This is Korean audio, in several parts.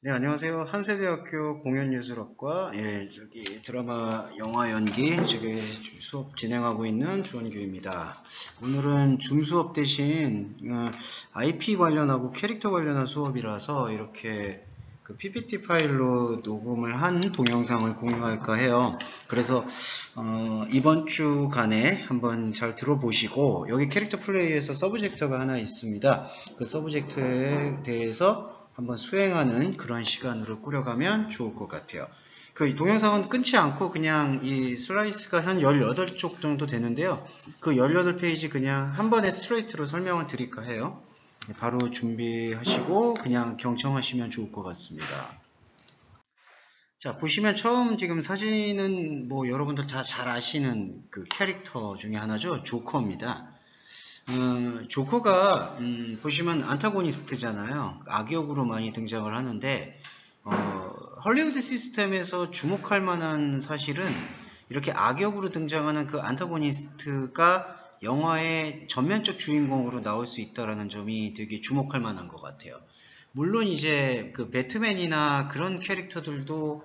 네, 안녕하세요. 한세대학교 공연예술학과 드라마 영화 연기 수업 진행하고 있는 주원규입니다. 오늘은 줌 수업 대신 IP 관련하고 캐릭터 관련한 수업이라서 이렇게 그 PPT 파일로 녹음을 한 동영상을 공유할까 해요. 그래서 이번 주간에 한번 잘 들어보시고, 여기 캐릭터 플레이에서 서브젝터가 하나 있습니다. 그 서브젝터에 대해서 한번 수행하는 그런 시간으로 꾸려가면 좋을 것 같아요. 그 동영상은 끊지 않고 그냥 이 슬라이스가 한 18쪽 정도 되는데요. 그 18페이지 그냥 한 번에 스트레이트로 설명을 드릴까 해요. 바로 준비하시고 그냥 경청하시면 좋을 것 같습니다. 자, 보시면 처음 지금 사진은 뭐 여러분들 다 잘 아시는 그 캐릭터 중에 하나죠. 조커입니다. 조커가 보시면 안타고니스트잖아요. 악역으로 많이 등장을 하는데 헐리우드 시스템에서 주목할 만한 사실은 이렇게 악역으로 등장하는 그 안타고니스트가 영화의 전면적 주인공으로 나올 수 있다는 점이 되게 주목할 만한 것 같아요. 물론 이제 그 배트맨이나 그런 캐릭터들도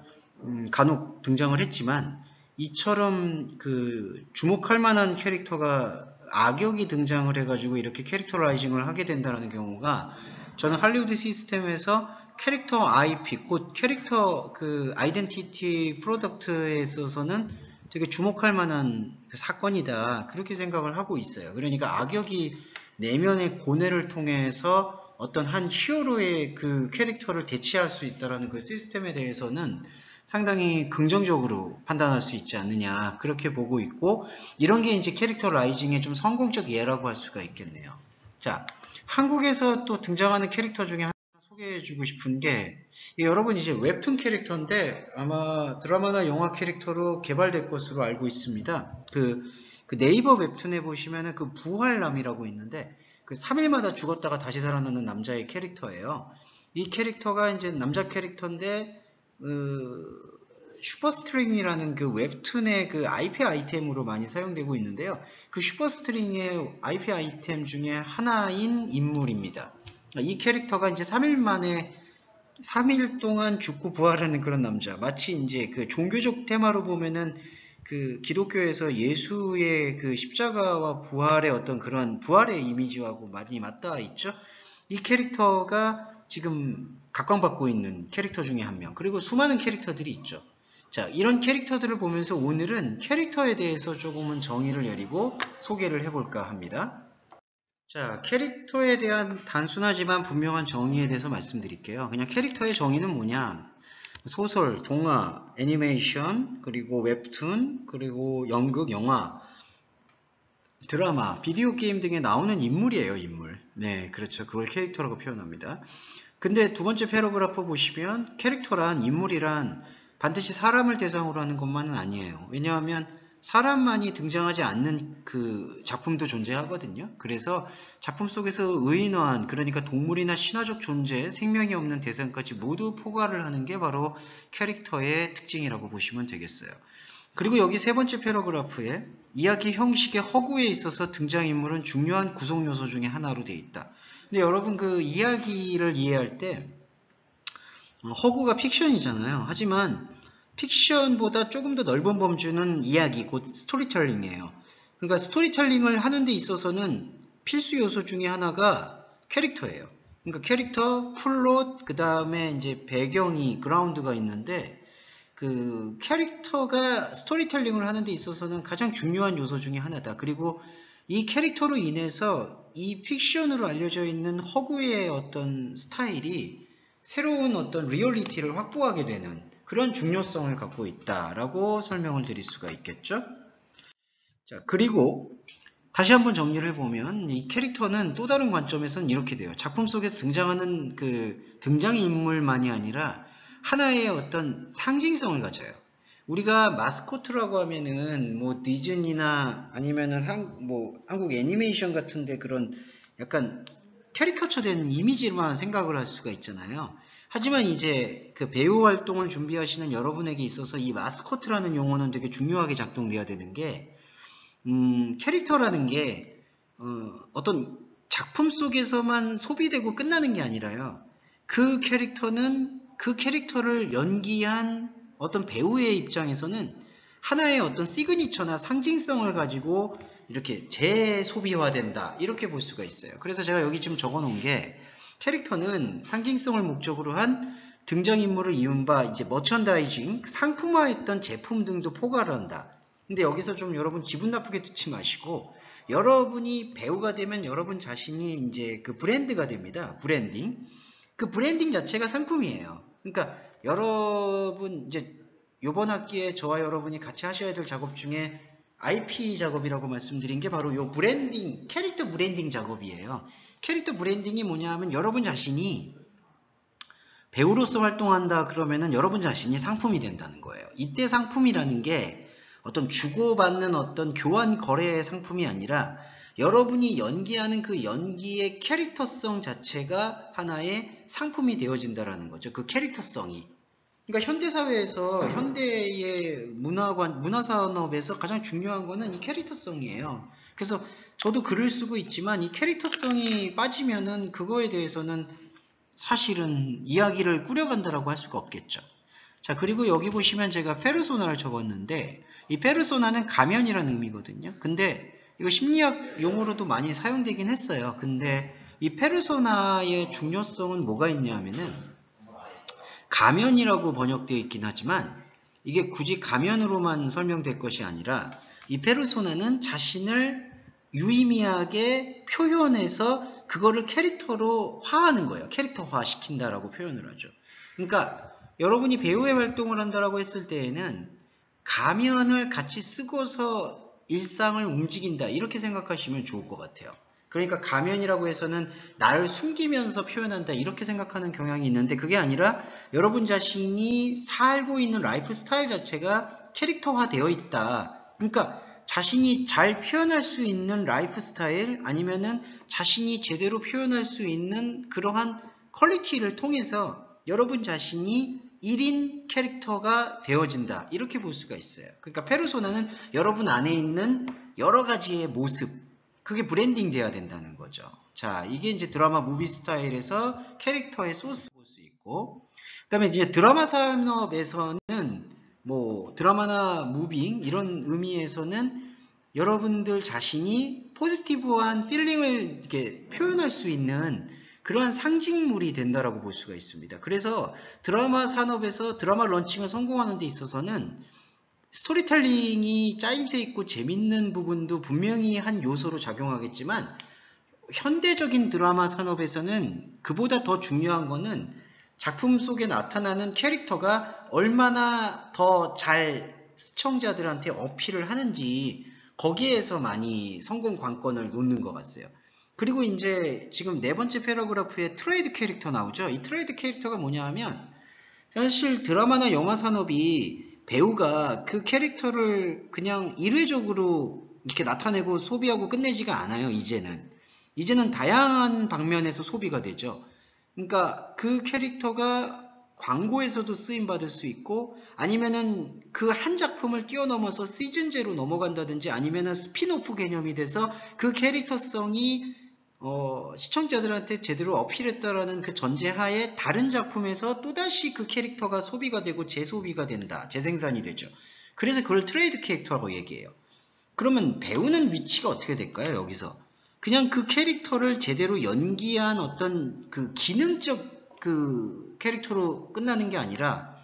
간혹 등장을 했지만 이처럼 그 주목할 만한 캐릭터가 악역이 등장을 해가지고 이렇게 캐릭터라이징을 하게 된다는 경우가 저는 할리우드 시스템에서 캐릭터 IP, 곧 캐릭터 그 아이덴티티 프로덕트에 있어서는 되게 주목할 만한 그 사건이다. 그렇게 생각을 하고 있어요. 그러니까 악역이 내면의 고뇌를 통해서 어떤 한 히어로의 그 캐릭터를 대체할 수 있다는 그 시스템에 대해서는 상당히 긍정적으로 판단할 수 있지 않느냐, 그렇게 보고 있고, 이런 게 이제 캐릭터 라이징의 좀 성공적 예라고 할 수가 있겠네요. 자, 한국에서 또 등장하는 캐릭터 중에 하나 소개해주고 싶은 게, 여러분 이제 웹툰 캐릭터인데 아마 드라마나 영화 캐릭터로 개발될 것으로 알고 있습니다. 그 네이버 웹툰에 보시면은 그 부활남이라고 있는데, 그 3일마다 죽었다가 다시 살아나는 남자의 캐릭터예요. 이 캐릭터가 이제 남자 캐릭터인데 슈퍼스트링이라는 그 웹툰의 그 IP 아이템으로 많이 사용되고 있는데요. 그 슈퍼스트링의 IP 아이템 중에 하나인 인물입니다. 이 캐릭터가 이제 3일 만에 3일 동안 죽고 부활하는 그런 남자. 마치 이제 그 종교적 테마로 보면은 그 기독교에서 예수의 그 십자가와 부활의 어떤 그런 부활의 이미지하고 많이 맞닿아 있죠. 이 캐릭터가 지금 각광받고 있는 캐릭터 중에 한 명. 그리고 수많은 캐릭터들이 있죠. 자, 이런 캐릭터들을 보면서 오늘은 캐릭터에 대해서 조금은 정의를 내리고 소개를 해볼까 합니다. 자, 캐릭터에 대한 단순하지만 분명한 정의에 대해서 말씀드릴게요. 그냥 캐릭터의 정의는 뭐냐? 소설, 동화, 애니메이션, 그리고 웹툰, 그리고 연극, 영화, 드라마, 비디오 게임 등에 나오는 인물이에요, 인물. 네, 그렇죠. 그걸 캐릭터라고 표현합니다. 근데 두 번째 패러그래프 보시면 캐릭터란, 인물이란 반드시 사람을 대상으로 하는 것만은 아니에요. 왜냐하면 사람만이 등장하지 않는 그 작품도 존재하거든요. 그래서 작품 속에서 의인화한, 그러니까 동물이나 신화적 존재, 생명이 없는 대상까지 모두 포괄을 하는 게 바로 캐릭터의 특징이라고 보시면 되겠어요. 그리고 여기 세 번째 패러그래프에 이야기 형식의 허구에 있어서 등장인물은 중요한 구성 요소 중에 하나로 되어 있다. 근데 여러분 그 이야기를 이해할 때 허구가 픽션이잖아요. 하지만 픽션보다 조금 더 넓은 범주는 이야기, 곧 스토리텔링이에요. 그러니까 스토리텔링을 하는 데 있어서는 필수 요소 중에 하나가 캐릭터예요. 그러니까 캐릭터, 플롯, 그 다음에 이제 배경이, 그라운드가 있는데 그 캐릭터가 스토리텔링을 하는 데 있어서는 가장 중요한 요소 중에 하나다. 그리고 이 캐릭터로 인해서 이 픽션으로 알려져 있는 허구의 어떤 스타일이 새로운 어떤 리얼리티를 확보하게 되는 그런 중요성을 갖고 있다라고 설명을 드릴 수가 있겠죠. 자, 그리고 다시 한번 정리를 해보면 이 캐릭터는 또 다른 관점에서는 이렇게 돼요. 작품 속에서 등장하는 그 등장인물만이 아니라 하나의 어떤 상징성을 가져요. 우리가 마스코트라고 하면은 뭐 디즈니나 아니면은 한국 애니메이션 같은데 그런 약간 캐리커처된 이미지만 생각을 할 수가 있잖아요. 하지만 이제 그 배우 활동을 준비하시는 여러분에게 있어서 이 마스코트라는 용어는 되게 중요하게 작동돼야 되는 게 캐릭터라는 게 어떤 작품 속에서만 소비되고 끝나는 게 아니라요. 그 캐릭터는 그 캐릭터를 연기한 어떤 배우의 입장에서는 하나의 어떤 시그니처나 상징성을 가지고 이렇게 재소비화된다, 이렇게 볼 수가 있어요. 그래서 제가 여기 지금 적어 놓은 게, 캐릭터는 상징성을 목적으로 한 등장인물을 이은바 이제 머천다이징, 상품화했던 제품 등도 포괄을 한다. 근데 여기서 좀 여러분 기분 나쁘게 듣지 마시고, 여러분이 배우가 되면 여러분 자신이 이제 그 브랜드가 됩니다. 브랜딩. 그 브랜딩 자체가 상품이에요. 그러니까 여러분 이제 요번 학기에 저와 여러분이 같이 하셔야 될 작업 중에 IP 작업이라고 말씀드린 게 바로 요 브랜딩, 캐릭터 브랜딩 작업이에요. 캐릭터 브랜딩이 뭐냐 하면, 여러분 자신이 배우로서 활동한다 그러면은 여러분 자신이 상품이 된다는 거예요. 이때 상품이라는 게 어떤 주고받는 어떤 교환 거래의 상품이 아니라, 여러분이 연기하는 그 연기의 캐릭터성 자체가 하나의 상품이 되어진다라는 거죠. 그 캐릭터성이. 그러니까 현대사회에서, 현대의 문화산업에서 가장 중요한 거는 이 캐릭터성이에요. 그래서 저도 글을 쓰고 있지만, 이 캐릭터성이 빠지면은 그거에 대해서는 사실은 이야기를 꾸려간다라고 할 수가 없겠죠. 자, 그리고 여기 보시면 제가 페르소나를 적었는데, 이 페르소나는 가면이라는 의미거든요. 근데 이거 심리학 용어로도 많이 사용되긴 했어요. 근데 이 페르소나의 중요성은 뭐가 있냐 하면은, 가면이라고 번역되어 있긴 하지만 이게 굳이 가면으로만 설명될 것이 아니라, 이 페르소나는 자신을 유의미하게 표현해서 그거를 캐릭터로 화하는 거예요. 캐릭터화 시킨다라고 표현을 하죠. 그러니까 여러분이 배우의 활동을 한다라고 했을 때에는 가면을 같이 쓰고서 일상을 움직인다, 이렇게 생각하시면 좋을 것 같아요. 그러니까 가면이라고 해서는 나를 숨기면서 표현한다, 이렇게 생각하는 경향이 있는데, 그게 아니라 여러분 자신이 살고 있는 라이프 스타일 자체가 캐릭터화 되어 있다. 그러니까 자신이 잘 표현할 수 있는 라이프 스타일, 아니면은 자신이 제대로 표현할 수 있는 그러한 퀄리티를 통해서 여러분 자신이 1인 캐릭터가 되어진다, 이렇게 볼 수가 있어요. 그러니까 페르소나는 여러분 안에 있는 여러 가지의 모습, 그게 브랜딩 돼야 된다는 거죠. 자, 이게 이제 드라마 무비 스타일에서 캐릭터의 소스 볼 수 있고, 그 다음에 이제 드라마 산업에서는 뭐 드라마나 무빙 이런 의미에서는 여러분들 자신이 포지티브한 필링을 이렇게 표현할 수 있는 그러한 상징물이 된다라고 볼 수가 있습니다. 그래서 드라마 산업에서 드라마 런칭을 성공하는 데 있어서는 스토리텔링이 짜임새 있고 재밌는 부분도 분명히 한 요소로 작용하겠지만, 현대적인 드라마 산업에서는 그보다 더 중요한 거는 작품 속에 나타나는 캐릭터가 얼마나 더 잘 시청자들한테 어필을 하는지, 거기에서 많이 성공 관건을 놓는 것 같아요. 그리고 이제 지금 네 번째 패러그래프에 트레이드 캐릭터 나오죠. 이 트레이드 캐릭터가 뭐냐 하면, 사실 드라마나 영화 산업이 배우가 그 캐릭터를 그냥 일회적으로 이렇게 나타내고 소비하고 끝내지가 않아요. 이제는 다양한 방면에서 소비가 되죠. 그러니까 그 캐릭터가 광고에서도 쓰임받을 수 있고, 아니면은 그 한 작품을 뛰어넘어서 시즌제로 넘어간다든지, 아니면은 스핀오프 개념이 돼서 그 캐릭터성이 시청자들한테 제대로 어필했다라는 그 전제하에 다른 작품에서 또다시 그 캐릭터가 소비가 되고 재소비가 된다, 재생산이 되죠. 그래서 그걸 트레이드 캐릭터라고 얘기해요. 그러면 배우는 위치가 어떻게 될까요? 여기서 그냥 그 캐릭터를 제대로 연기한 어떤 그 기능적 그 캐릭터로 끝나는 게 아니라,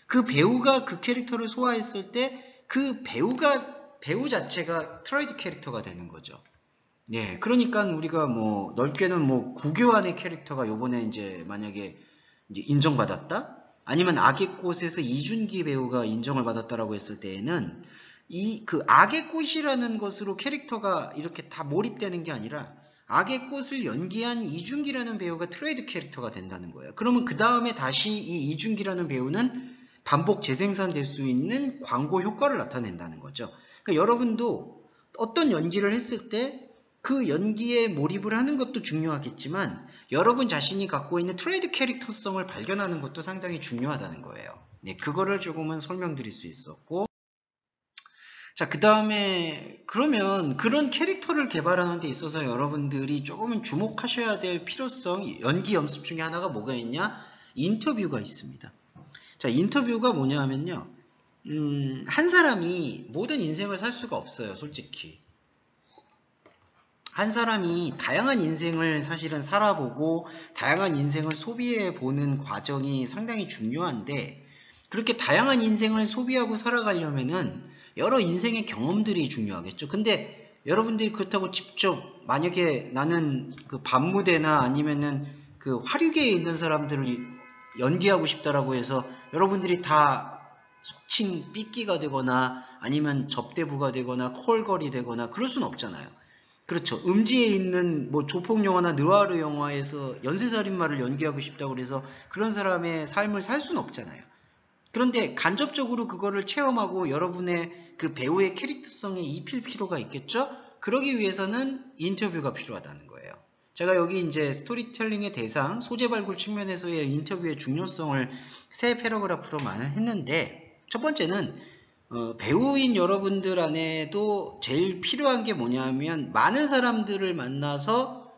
그 배우가 그 캐릭터를 소화했을 때 그 배우 자체가 트레이드 캐릭터가 되는 거죠. 네, 그러니까 우리가 뭐 넓게는 뭐 구교환의 캐릭터가 요번에 이제 만약에 이제 인정받았다? 아니면 악의 꽃에서 이준기 배우가 인정을 받았다라고 했을 때에는 이 그 악의 꽃이라는 것으로 캐릭터가 이렇게 다 몰입되는 게 아니라, 악의 꽃을 연기한 이준기라는 배우가 트레이드 캐릭터가 된다는 거예요. 그러면 그 다음에 다시 이 이준기라는 배우는 반복 재생산될 수 있는 광고 효과를 나타낸다는 거죠. 그러니까 여러분도 어떤 연기를 했을 때 그 연기에 몰입을 하는 것도 중요하겠지만, 여러분 자신이 갖고 있는 트레이드 캐릭터성을 발견하는 것도 상당히 중요하다는 거예요. 네, 그거를 조금은 설명드릴 수 있었고, 자, 그 다음에 그러면 그런 캐릭터를 개발하는 데 있어서 여러분들이 조금은 주목하셔야 될 필요성, 연기 연습 중에 하나가 뭐가 있냐? 인터뷰가 있습니다. 자, 인터뷰가 뭐냐 하면요. 한 사람이 모든 인생을 살 수가 없어요, 솔직히. 한 사람이 다양한 인생을 사실은 살아보고 다양한 인생을 소비해보는 과정이 상당히 중요한데, 그렇게 다양한 인생을 소비하고 살아가려면은 여러 인생의 경험들이 중요하겠죠. 근데 여러분들이 그렇다고 직접 만약에 나는 그 밤무대나 아니면은 그 화류계에 있는 사람들을 연기하고 싶다라고 해서 여러분들이 다 속칭 삐끼가 되거나 아니면 접대부가 되거나 콜걸이 되거나 그럴 수는 없잖아요. 그렇죠. 음지에 있는 뭐 조폭 영화나 느와르 영화에서 연쇄살인마를 연기하고 싶다고 그래서 그런 사람의 삶을 살 수는 없잖아요. 그런데 간접적으로 그거를 체험하고 여러분의 그 배우의 캐릭터성에 입힐 필요가 있겠죠? 그러기 위해서는 인터뷰가 필요하다는 거예요. 제가 여기 이제 스토리텔링의 대상, 소재 발굴 측면에서의 인터뷰의 중요성을 세 패러그래프로 말을 했는데, 첫 번째는 배우인 여러분들 안에도 제일 필요한 게 뭐냐면 많은 사람들을 만나서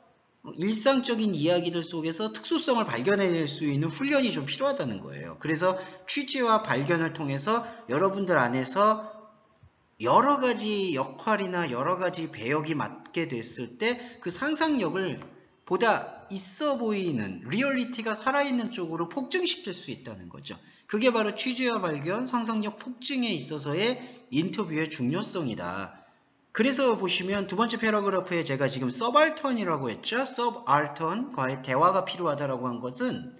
일상적인 이야기들 속에서 특수성을 발견해낼 수 있는 훈련이 좀 필요하다는 거예요. 그래서 취재와 발견을 통해서 여러분들 안에서 여러 가지 역할이나 여러 가지 배역이 맡게 됐을 때 그 상상력을 보다 있어 보이는 리얼리티가 살아있는 쪽으로 폭증시킬 수 있다는 거죠. 그게 바로 취재와 발견, 상상력 폭증에 있어서의 인터뷰의 중요성이다. 그래서 보시면 두 번째 패러그래프에 제가 지금 서발턴이라고 했죠. 서발턴과의 대화가 필요하다라고 한 것은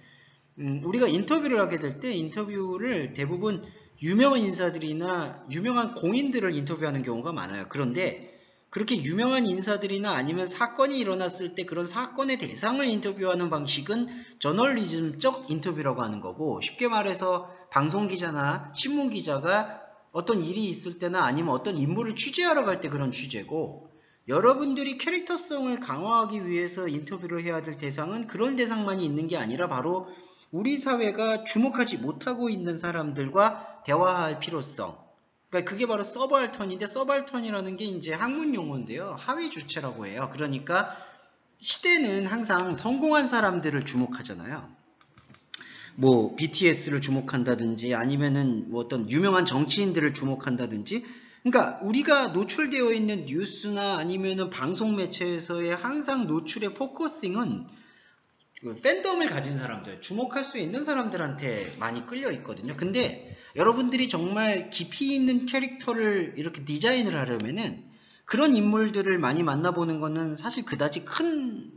우리가 인터뷰를 하게 될 때 인터뷰를 대부분 유명한 인사들이나 유명한 공인들을 인터뷰하는 경우가 많아요. 그런데 그렇게 유명한 인사들이나 아니면 사건이 일어났을 때 그런 사건의 대상을 인터뷰하는 방식은 저널리즘적 인터뷰라고 하는 거고, 쉽게 말해서 방송기자나 신문기자가 어떤 일이 있을 때나 아니면 어떤 인물을 취재하러 갈 때 그런 취재고, 여러분들이 캐릭터성을 강화하기 위해서 인터뷰를 해야 될 대상은 그런 대상만이 있는 게 아니라 바로 우리 사회가 주목하지 못하고 있는 사람들과 대화할 필요성. 그러니까 그게 바로 서발턴인데, 서발턴이라는 게 이제 학문 용어인데요. 하위 주체라고 해요. 그러니까 시대는 항상 성공한 사람들을 주목하잖아요. 뭐 BTS를 주목한다든지 아니면은 뭐 어떤 유명한 정치인들을 주목한다든지. 그러니까 우리가 노출되어 있는 뉴스나 아니면은 방송 매체에서의 항상 노출의 포커싱은 팬덤을 가진 사람들, 주목할 수 있는 사람들한테 많이 끌려 있거든요. 근데 여러분들이 정말 깊이 있는 캐릭터를 이렇게 디자인을 하려면은 그런 인물들을 많이 만나보는 거는 사실 그다지 큰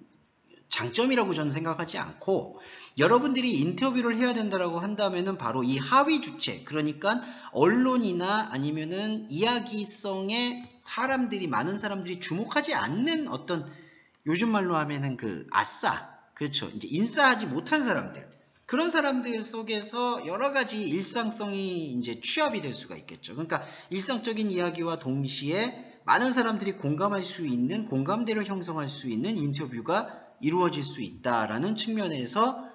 장점이라고 저는 생각하지 않고, 여러분들이 인터뷰를 해야 된다라고 한다면은 바로 이 하위 주체, 그러니까 언론이나 아니면은 이야기성에 사람들이, 많은 사람들이 주목하지 않는 어떤, 요즘 말로 하면은 그 아싸, 그렇죠. 이제 인싸하지 못한 사람들, 그런 사람들 속에서 여러 가지 일상성이 이제 취합이 될 수가 있겠죠. 그러니까 일상적인 이야기와 동시에 많은 사람들이 공감할 수 있는, 공감대를 형성할 수 있는 인터뷰가 이루어질 수 있다라는 측면에서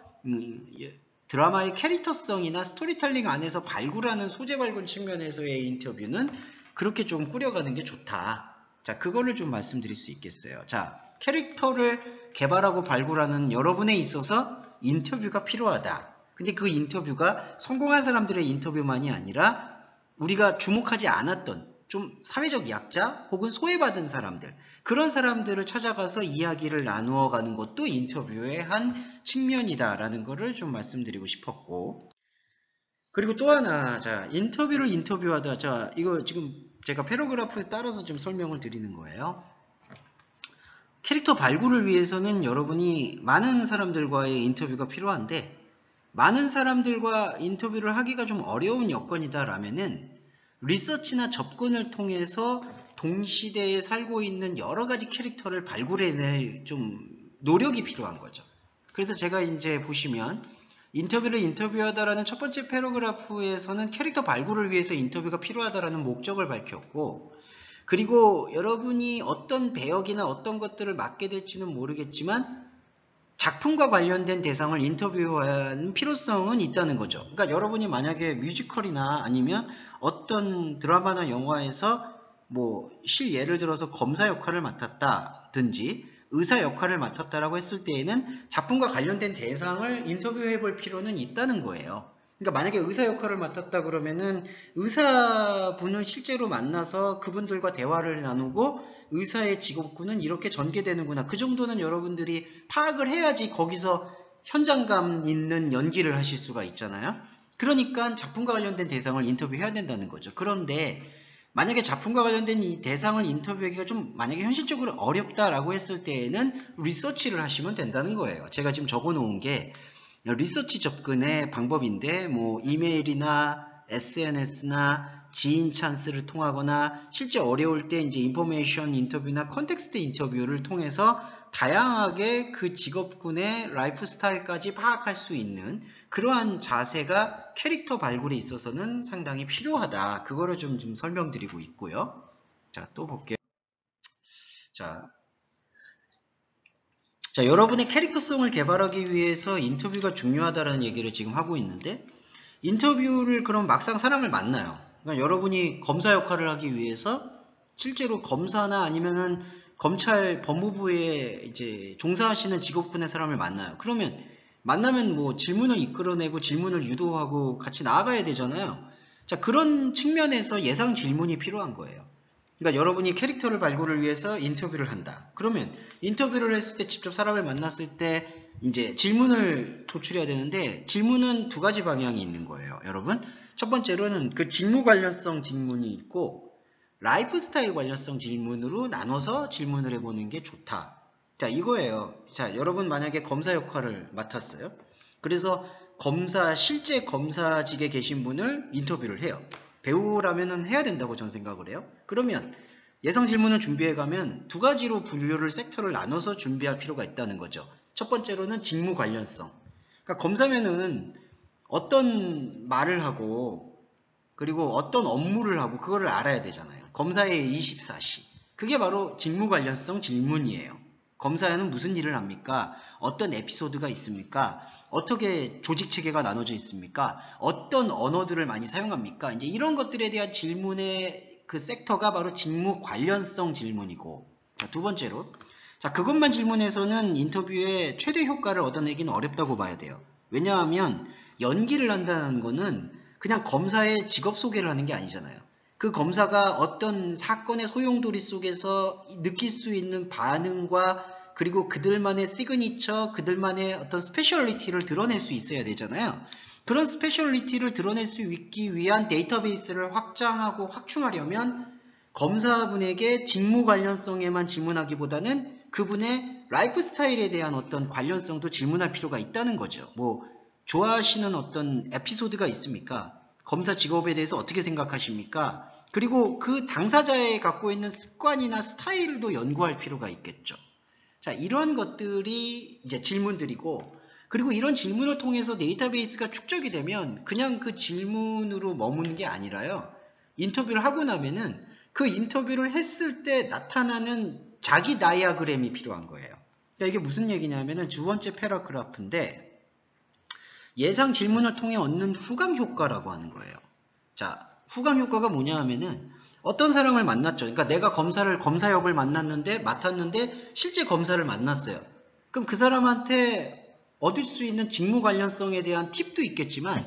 드라마의 캐릭터성이나 스토리텔링 안에서 발굴하는 소재 발굴 측면에서의 인터뷰는 그렇게 좀 꾸려가는 게 좋다. 자, 그거를 좀 말씀드릴 수 있겠어요. 자, 캐릭터를 개발하고 발굴하는 여러분에 있어서 인터뷰가 필요하다. 근데 그 인터뷰가 성공한 사람들의 인터뷰만이 아니라 우리가 주목하지 않았던 좀 사회적 약자 혹은 소외받은 사람들, 그런 사람들을 찾아가서 이야기를 나누어 가는 것도 인터뷰의 한 측면이다라는 거를 좀 말씀드리고 싶었고, 그리고 또 하나, 자, 인터뷰를 인터뷰하다. 자, 이거 지금 제가 패러그래프에 따라서 좀 설명을 드리는 거예요. 캐릭터 발굴을 위해서는 여러분이 많은 사람들과의 인터뷰가 필요한데, 많은 사람들과 인터뷰를 하기가 좀 어려운 여건이다라면은 리서치나 접근을 통해서 동시대에 살고 있는 여러 가지 캐릭터를 발굴해낼 좀 노력이 필요한 거죠. 그래서 제가 이제 보시면 인터뷰를 인터뷰하다라는 첫 번째 패러그래프에서는 캐릭터 발굴을 위해서 인터뷰가 필요하다라는 목적을 밝혔고, 그리고 여러분이 어떤 배역이나 어떤 것들을 맡게 될지는 모르겠지만 작품과 관련된 대상을 인터뷰하는 필요성은 있다는 거죠. 그러니까 여러분이 만약에 뮤지컬이나 아니면 어떤 드라마나 영화에서 뭐 예를 들어서 검사 역할을 맡았다든지 의사 역할을 맡았다라고 했을 때에는 작품과 관련된 대상을 인터뷰해 볼 필요는 있다는 거예요. 그러니까 만약에 의사 역할을 맡았다 그러면은 의사분을 실제로 만나서 그분들과 대화를 나누고 의사의 직업군은 이렇게 전개되는구나. 그 정도는 여러분들이 파악을 해야지 거기서 현장감 있는 연기를 하실 수가 있잖아요. 그러니까 작품과 관련된 대상을 인터뷰해야 된다는 거죠. 그런데 만약에 작품과 관련된 이 대상을 인터뷰하기가 좀 만약에 현실적으로 어렵다라고 했을 때에는 리서치를 하시면 된다는 거예요. 제가 지금 적어 놓은 게 리서치 접근의 방법인데 뭐 이메일이나 SNS나 지인 찬스를 통하거나 실제 어려울 때 이제 인포메이션 인터뷰나 컨텍스트 인터뷰를 통해서 다양하게 그 직업군의 라이프 스타일까지 파악할 수 있는 그러한 자세가 캐릭터 발굴에 있어서는 상당히 필요하다. 그거를 좀 설명드리고 있고요. 자, 또 볼게요. 자, 여러분의 캐릭터성을 개발하기 위해서 인터뷰가 중요하다는 얘기를 지금 하고 있는데 인터뷰를 그럼 막상 사람을 만나요. 그러니까 여러분이 검사 역할을 하기 위해서 실제로 검사나 아니면은 검찰 법무부에 이제 종사하시는 직업군의 사람을 만나요. 그러면 만나면 뭐 질문을 이끌어내고 질문을 유도하고 같이 나아가야 되잖아요. 자, 그런 측면에서 예상 질문이 필요한 거예요. 그러니까 여러분이 캐릭터를 발굴을 위해서 인터뷰를 한다. 그러면 인터뷰를 했을 때 직접 사람을 만났을 때 이제 질문을 도출해야 되는데 질문은 두 가지 방향이 있는 거예요. 여러분, 첫 번째로는 그 직무 관련성 질문이 있고 라이프 스타일 관련성 질문으로 나눠서 질문을 해보는 게 좋다. 자, 이거예요. 자, 여러분 만약에 검사 역할을 맡았어요. 그래서 실제 검사직에 계신 분을 인터뷰를 해요. 배우라면은 해야 된다고 저는 생각을 해요. 그러면 예상 질문을 준비해가면 두 가지로 분류를 섹터를 나눠서 준비할 필요가 있다는 거죠. 첫 번째로는 직무 관련성. 그러니까 검사면은 어떤 말을 하고 그리고 어떤 업무를 하고 그거를 알아야 되잖아요. 검사의 24시. 그게 바로 직무 관련성 질문이에요. 검사에는 무슨 일을 합니까? 어떤 에피소드가 있습니까? 어떻게 조직 체계가 나눠져 있습니까? 어떤 언어들을 많이 사용합니까? 이제 이런 것들에 대한 질문의 그 섹터가 바로 직무 관련성 질문이고, 자, 두 번째로, 자, 그것만 질문해서는 인터뷰에 최대 효과를 얻어내기는 어렵다고 봐야 돼요. 왜냐하면 연기를 한다는 거는 그냥 검사의 직업 소개를 하는 게 아니잖아요. 그 검사가 어떤 사건의 소용돌이 속에서 느낄 수 있는 반응과 그리고 그들만의 시그니처, 그들만의 어떤 스페셜리티를 드러낼 수 있어야 되잖아요. 그런 스페셜리티를 드러낼 수 있기 위한 데이터베이스를 확장하고 확충하려면 검사분에게 직무 관련성에만 질문하기보다는 그분의 라이프 스타일에 대한 어떤 관련성도 질문할 필요가 있다는 거죠. 뭐 좋아하시는 어떤 에피소드가 있습니까? 검사 직업에 대해서 어떻게 생각하십니까? 그리고 그 당사자의 갖고 있는 습관이나 스타일도 연구할 필요가 있겠죠. 자, 이런 것들이 이제 질문들이고, 그리고 이런 질문을 통해서 데이터베이스가 축적이 되면 그냥 그 질문으로 머무는 게 아니라요. 인터뷰를 하고 나면은 그 인터뷰를 했을 때 나타나는 자기 다이아그램이 필요한 거예요. 그러니까 이게 무슨 얘기냐면은 두 번째 패러그래프인데 예상 질문을 통해 얻는 후광 효과라고 하는 거예요. 자, 후광 효과가 뭐냐 하면은 어떤 사람을 만났죠. 그러니까 내가 검사 역을 맡았는데 실제 검사를 만났어요. 그럼 그 사람한테 얻을 수 있는 직무 관련성에 대한 팁도 있겠지만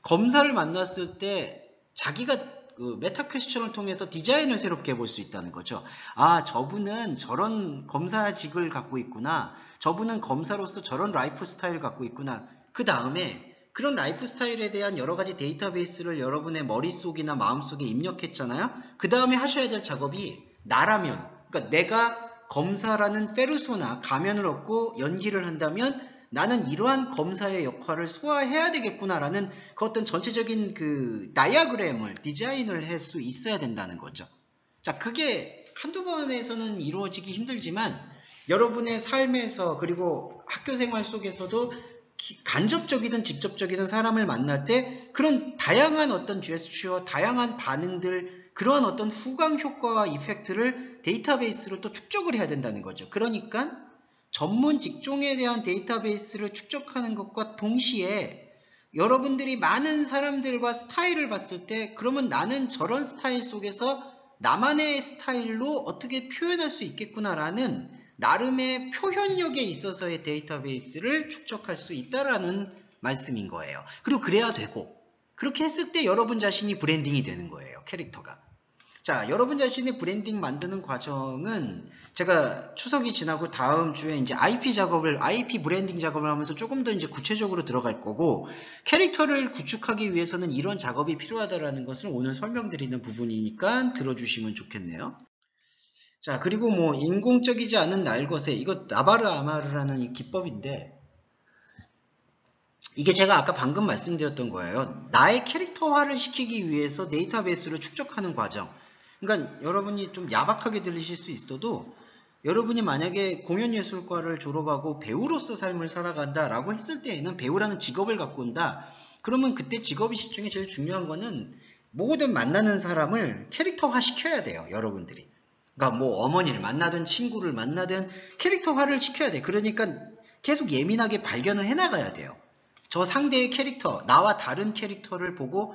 검사를 만났을 때 자기가 그 메타 퀘스천을 통해서 디자인을 새롭게 해볼 수 있다는 거죠. 아, 저분은 저런 검사직을 갖고 있구나. 저분은 검사로서 저런 라이프 스타일을 갖고 있구나. 그 다음에 그런 라이프 스타일에 대한 여러 가지 데이터베이스를 여러분의 머릿속이나 마음속에 입력했잖아요. 그 다음에 하셔야 될 작업이 나라면, 그러니까 내가 검사라는 페르소나, 가면을 얻고 연기를 한다면 나는 이러한 검사의 역할을 소화해야 되겠구나라는 그 어떤 전체적인 그 다이아그램을 디자인을 할 수 있어야 된다는 거죠. 자, 그게 한두 번에서는 이루어지기 힘들지만 여러분의 삶에서 그리고 학교 생활 속에서도 간접적이든 직접적이든 사람을 만날 때 그런 다양한 어떤 제스처, 다양한 반응들, 그러한 어떤 후광 효과와 이펙트를 데이터베이스로 또 축적을 해야 된다는 거죠. 그러니까 전문 직종에 대한 데이터베이스를 축적하는 것과 동시에 여러분들이 많은 사람들과 스타일을 봤을 때 그러면 나는 저런 스타일 속에서 나만의 스타일로 어떻게 표현할 수 있겠구나라는 나름의 표현력에 있어서의 데이터베이스를 축적할 수 있다라는 말씀인 거예요. 그리고 그래야 되고, 그렇게 했을 때 여러분 자신이 브랜딩이 되는 거예요, 캐릭터가. 자, 여러분 자신의 브랜딩 만드는 과정은 제가 추석이 지나고 다음 주에 이제 IP 브랜딩 작업을 하면서 조금 더 이제 구체적으로 들어갈 거고, 캐릭터를 구축하기 위해서는 이런 작업이 필요하다라는 것을 오늘 설명드리는 부분이니까 들어주시면 좋겠네요. 자, 그리고 뭐 인공적이지 않은 날것에, 이거 나바르 아마르라는 이 기법인데, 이게 제가 아까 방금 말씀드렸던 거예요. 나의 캐릭터화를 시키기 위해서 데이터베이스를 축적하는 과정. 그러니까 여러분이 좀 야박하게 들리실 수 있어도, 여러분이 만약에 공연예술과를 졸업하고 배우로서 삶을 살아간다라고 했을 때에는, 배우라는 직업을 갖고 온다. 그러면 그때 직업이식 중에 제일 중요한 거는 모든 만나는 사람을 캐릭터화 시켜야 돼요, 여러분들이. 그러니까 뭐 어머니를 만나든 친구를 만나든 캐릭터화를 시켜야 돼. 그러니까 계속 예민하게 발견을 해나가야 돼요. 저 상대의 캐릭터, 나와 다른 캐릭터를 보고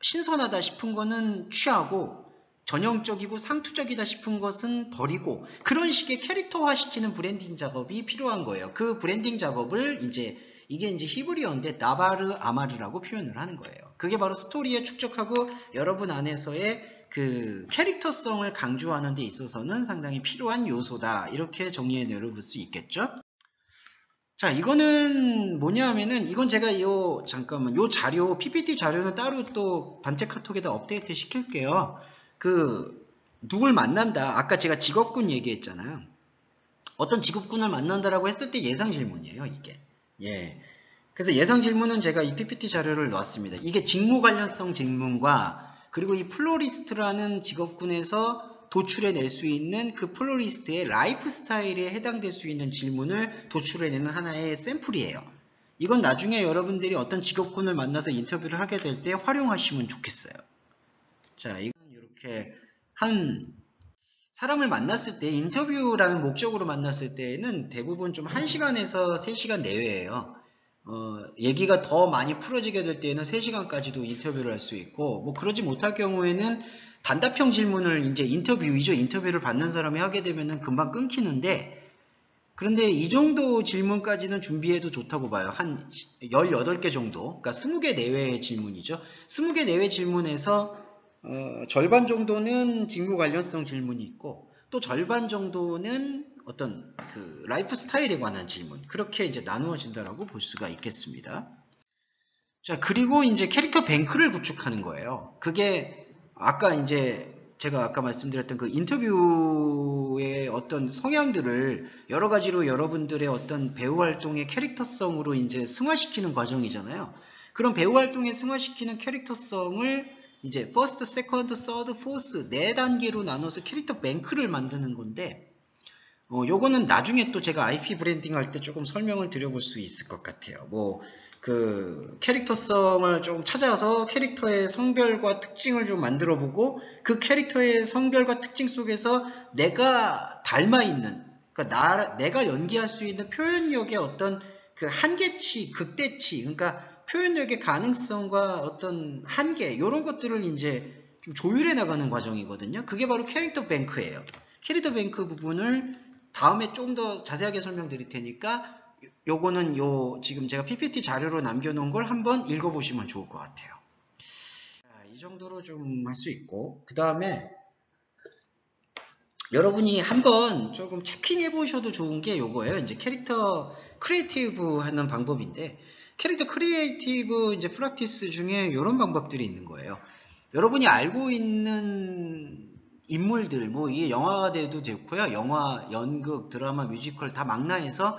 신선하다 싶은 거는 취하고, 전형적이고 상투적이다 싶은 것은 버리고, 그런 식의 캐릭터화 시키는 브랜딩 작업이 필요한 거예요. 그 브랜딩 작업을 이게 이제 히브리어인데 나바르 아마르라고 표현을 하는 거예요. 그게 바로 스토리에 축적하고 여러분 안에서의 그 캐릭터성을 강조하는 데 있어서는 상당히 필요한 요소다. 이렇게 정리해 내려볼 수 있겠죠? 자, 이거는 뭐냐 하면은, 이건 제가 요 자료, PPT 자료는 따로 또 단체 카톡에다 업데이트 시킬게요. 누굴 만난다. 아까 제가 직업군 얘기했잖아요. 어떤 직업군을 만난다라고 했을 때 예상 질문이에요, 이게. 예. 그래서 예상 질문은 제가 이 PPT 자료를 놨습니다. 이게 직무 관련성 질문과, 그리고 이 플로리스트라는 직업군에서 도출해낼 수 있는 그 플로리스트의 라이프 스타일에 해당될 수 있는 질문을 도출해내는 하나의 샘플이에요. 이건 나중에 여러분들이 어떤 직업군을 만나서 인터뷰를 하게 될 때 활용하시면 좋겠어요. 자, 이건 이렇게 사람을 만났을 때, 인터뷰라는 목적으로 만났을 때에는 대부분 좀 1시간에서 3시간 내외예요. 얘기가 더 많이 풀어지게 될 때에는 3시간까지도 인터뷰를 할 수 있고, 뭐 그러지 못할 경우에는 단답형 질문을 이제 인터뷰를 받는 사람이 하게 되면은 금방 끊기는데, 그런데 이 정도 질문까지는 준비해도 좋다고 봐요. 한 18개 정도. 그러니까 20개 내외의 질문이죠. 20개 내외 질문에서 절반 정도는 직무 관련성 질문이 있고, 또 절반 정도는 어떤 그 라이프 스타일에 관한 질문. 그렇게 이제 나누어진다라고 볼 수가 있겠습니다. 자, 그리고 이제 캐릭터 뱅크를 구축하는 거예요. 그게 아까 이제 제가 아까 말씀드렸던 그 인터뷰의 어떤 성향들을 여러 가지로 여러분들의 어떤 배우 활동의 캐릭터성으로 이제 승화시키는 과정이잖아요. 그런 배우 활동에 승화시키는 캐릭터성을 이제 first, second, third, fourth 4단계로 나눠서 캐릭터 뱅크를 만드는 건데, 요거는 나중에 또 제가 IP 브랜딩 할 때 조금 설명을 드려볼 수 있을 것 같아요. 그 캐릭터성을 좀 찾아서 캐릭터의 성별과 특징을 좀 만들어 보고, 그 캐릭터의 성별과 특징 속에서 내가 닮아 있는, 그러니까 내가 연기할 수 있는 표현력의 어떤 그 한계치, 극대치, 그러니까 표현력의 가능성과 어떤 한계, 이런 것들을 이제 좀 조율해 나가는 과정이거든요. 그게 바로 캐릭터 뱅크예요. 캐릭터 뱅크 부분을 다음에 좀 더 자세하게 설명드릴 테니까, 요거는 지금 제가 PPT 자료로 남겨놓은 걸 한번 읽어보시면 좋을 것 같아요. 자, 이 정도로 좀 할 수 있고, 그 다음에 여러분이 한번 조금 체킹해 보셔도 좋은 게 요거예요. 이제 캐릭터 크리에이티브 하는 방법인데, 캐릭터 크리에이티브 이제 프랙티스 중에 이런 방법들이 있는 거예요. 여러분이 알고 있는 인물들, 뭐 이게 영화가 돼도 좋고요. 영화, 연극, 드라마, 뮤지컬 다 망라해서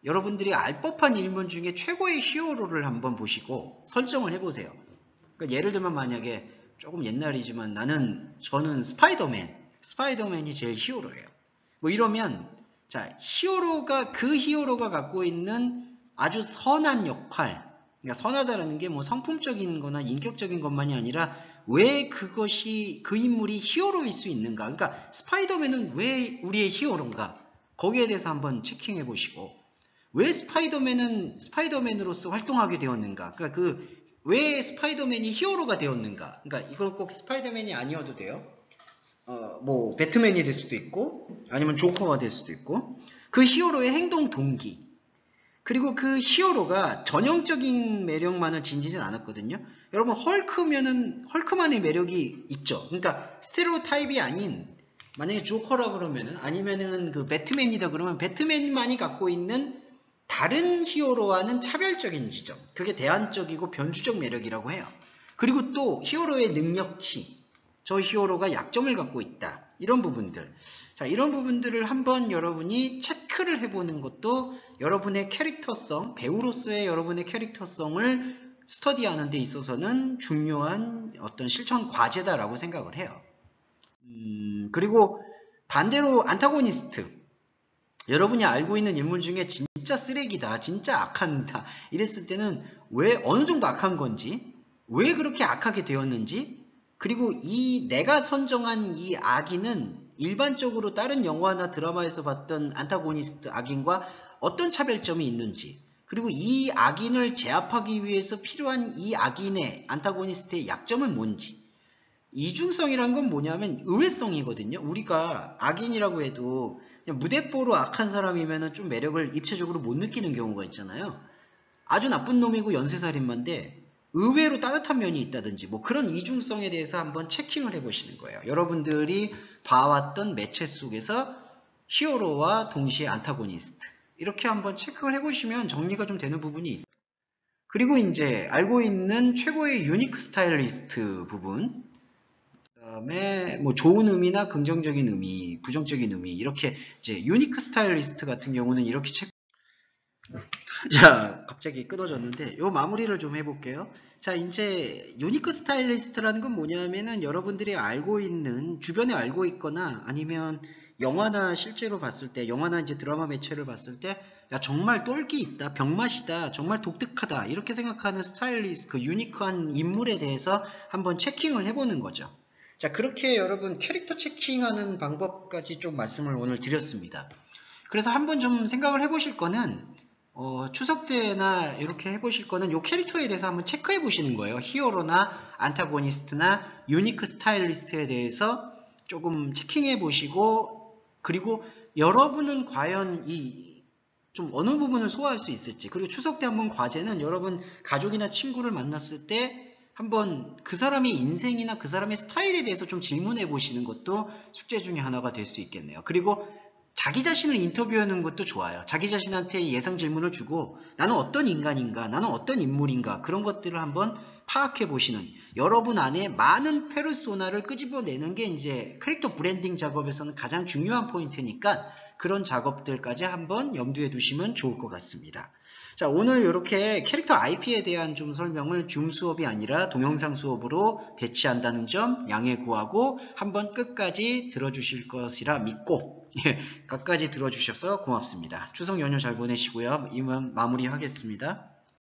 여러분들이 알 법한 인물 중에 최고의 히어로를 한번 보시고 설정을 해보세요. 그러니까 예를 들면 만약에 조금 옛날이지만 저는 스파이더맨이 제일 히어로예요. 뭐 이러면, 자, 그 히어로가 갖고 있는 아주 선한 역할, 그러니까 선하다라는 게 뭐 성품적인 거나 인격적인 것만이 아니라 왜 그 인물이 히어로일 수 있는가, 그러니까 스파이더맨은 왜 우리의 히어로인가, 거기에 대해서 한번 체킹해 보시고, 왜 스파이더맨은 스파이더맨으로서 활동하게 되었는가, 그러니까 왜 스파이더맨이 히어로가 되었는가, 그러니까 이건 꼭 스파이더맨이 아니어도 돼요. 뭐 배트맨이 될 수도 있고 아니면 조커가 될 수도 있고 그 히어로의 행동 동기 그리고 그 히어로가 전형적인 매력만을 지니진 않았거든요. 여러분 헐크만의 매력이 있죠. 그러니까 스테레오타입이 아닌 만약에 조커라 그러면은 아니면은 그 배트맨이다 그러면 배트맨만이 갖고 있는 다른 히어로와는 차별적인 지점 그게 대안적이고 변주적 매력이라고 해요. 그리고 또 히어로의 능력치 저 히어로가 약점을 갖고 있다. 이런 부분들. 자, 이런 부분들을 한번 여러분이 체크를 해보는 것도 여러분의 캐릭터성, 배우로서의 여러분의 캐릭터성을 스터디하는 데 있어서는 중요한 어떤 실천 과제다라고 생각을 해요. 그리고 반대로 안타고니스트. 여러분이 알고 있는 인물 중에 진짜 쓰레기다, 진짜 악한다. 이랬을 때는 왜 어느 정도 악한 건지, 왜 그렇게 악하게 되었는지, 그리고 이 내가 선정한 이 악인은 일반적으로 다른 영화나 드라마에서 봤던 안타고니스트 악인과 어떤 차별점이 있는지 그리고 이 악인을 제압하기 위해서 필요한 이 악인의 안타고니스트의 약점은 뭔지 이중성이란 건 뭐냐면 의외성이거든요. 우리가 악인이라고 해도 그냥 무대뽀로 악한 사람이면 좀 매력을 입체적으로 못 느끼는 경우가 있잖아요. 아주 나쁜 놈이고 연쇄살인마인데 의외로 따뜻한 면이 있다든지 뭐 그런 이중성에 대해서 한번 체킹을 해보시는 거예요. 여러분들이 봐왔던 매체 속에서 히어로와 동시에 안타고니스트 이렇게 한번 체크를 해보시면 정리가 좀 되는 부분이 있어요. 그리고 이제 알고 있는 최고의 유니크 스타일리스트 부분 그다음에 뭐 좋은 의미나 긍정적인 의미, 부정적인 의미 이렇게 이제 유니크 스타일리스트 같은 경우는 이렇게 체크 자, 갑자기 끊어졌는데 요 마무리를 좀 해볼게요. 자, 이제 유니크 스타일리스트라는 건 뭐냐면은 여러분들이 알고 있는 주변에 알고 있거나 아니면 영화나 실제로 봤을 때 영화나 이제 드라마 매체를 봤을 때 야, 정말 똘끼 있다, 병맛이다, 정말 독특하다 이렇게 생각하는 스타일리스트 그 유니크한 인물에 대해서 한번 체킹을 해보는 거죠. 자, 그렇게 여러분 캐릭터 체킹하는 방법까지 좀 말씀을 오늘 드렸습니다. 그래서 한번 좀 생각을 해보실 거는 추석 때나 이렇게 해보실 거는 이 캐릭터에 대해서 한번 체크해 보시는 거예요. 히어로나 안타고니스트나 유니크 스타일리스트에 대해서 조금 체킹해 보시고 그리고 여러분은 과연 좀 어느 부분을 소화할 수 있을지 그리고 추석 때 한번 과제는 여러분 가족이나 친구를 만났을 때 한번 그 사람의 인생이나 그 사람의 스타일에 대해서 좀 질문해 보시는 것도 숙제 중에 하나가 될 수 있겠네요. 그리고 자기 자신을 인터뷰하는 것도 좋아요. 자기 자신한테 예상 질문을 주고 나는 어떤 인간인가, 나는 어떤 인물인가 그런 것들을 한번 파악해 보시는 여러분 안에 많은 페르소나를 끄집어내는 게 이제 캐릭터 브랜딩 작업에서는 가장 중요한 포인트니까 그런 작업들까지 한번 염두에 두시면 좋을 것 같습니다. 자, 오늘 이렇게 캐릭터 IP에 대한 좀 설명을 줌 수업이 아니라 동영상 수업으로 대치한다는 점 양해 구하고 한번 끝까지 들어주실 것이라 믿고 끝까지 들어주셔서 고맙습니다. 추석 연휴 잘 보내시고요. 이만 마무리하겠습니다.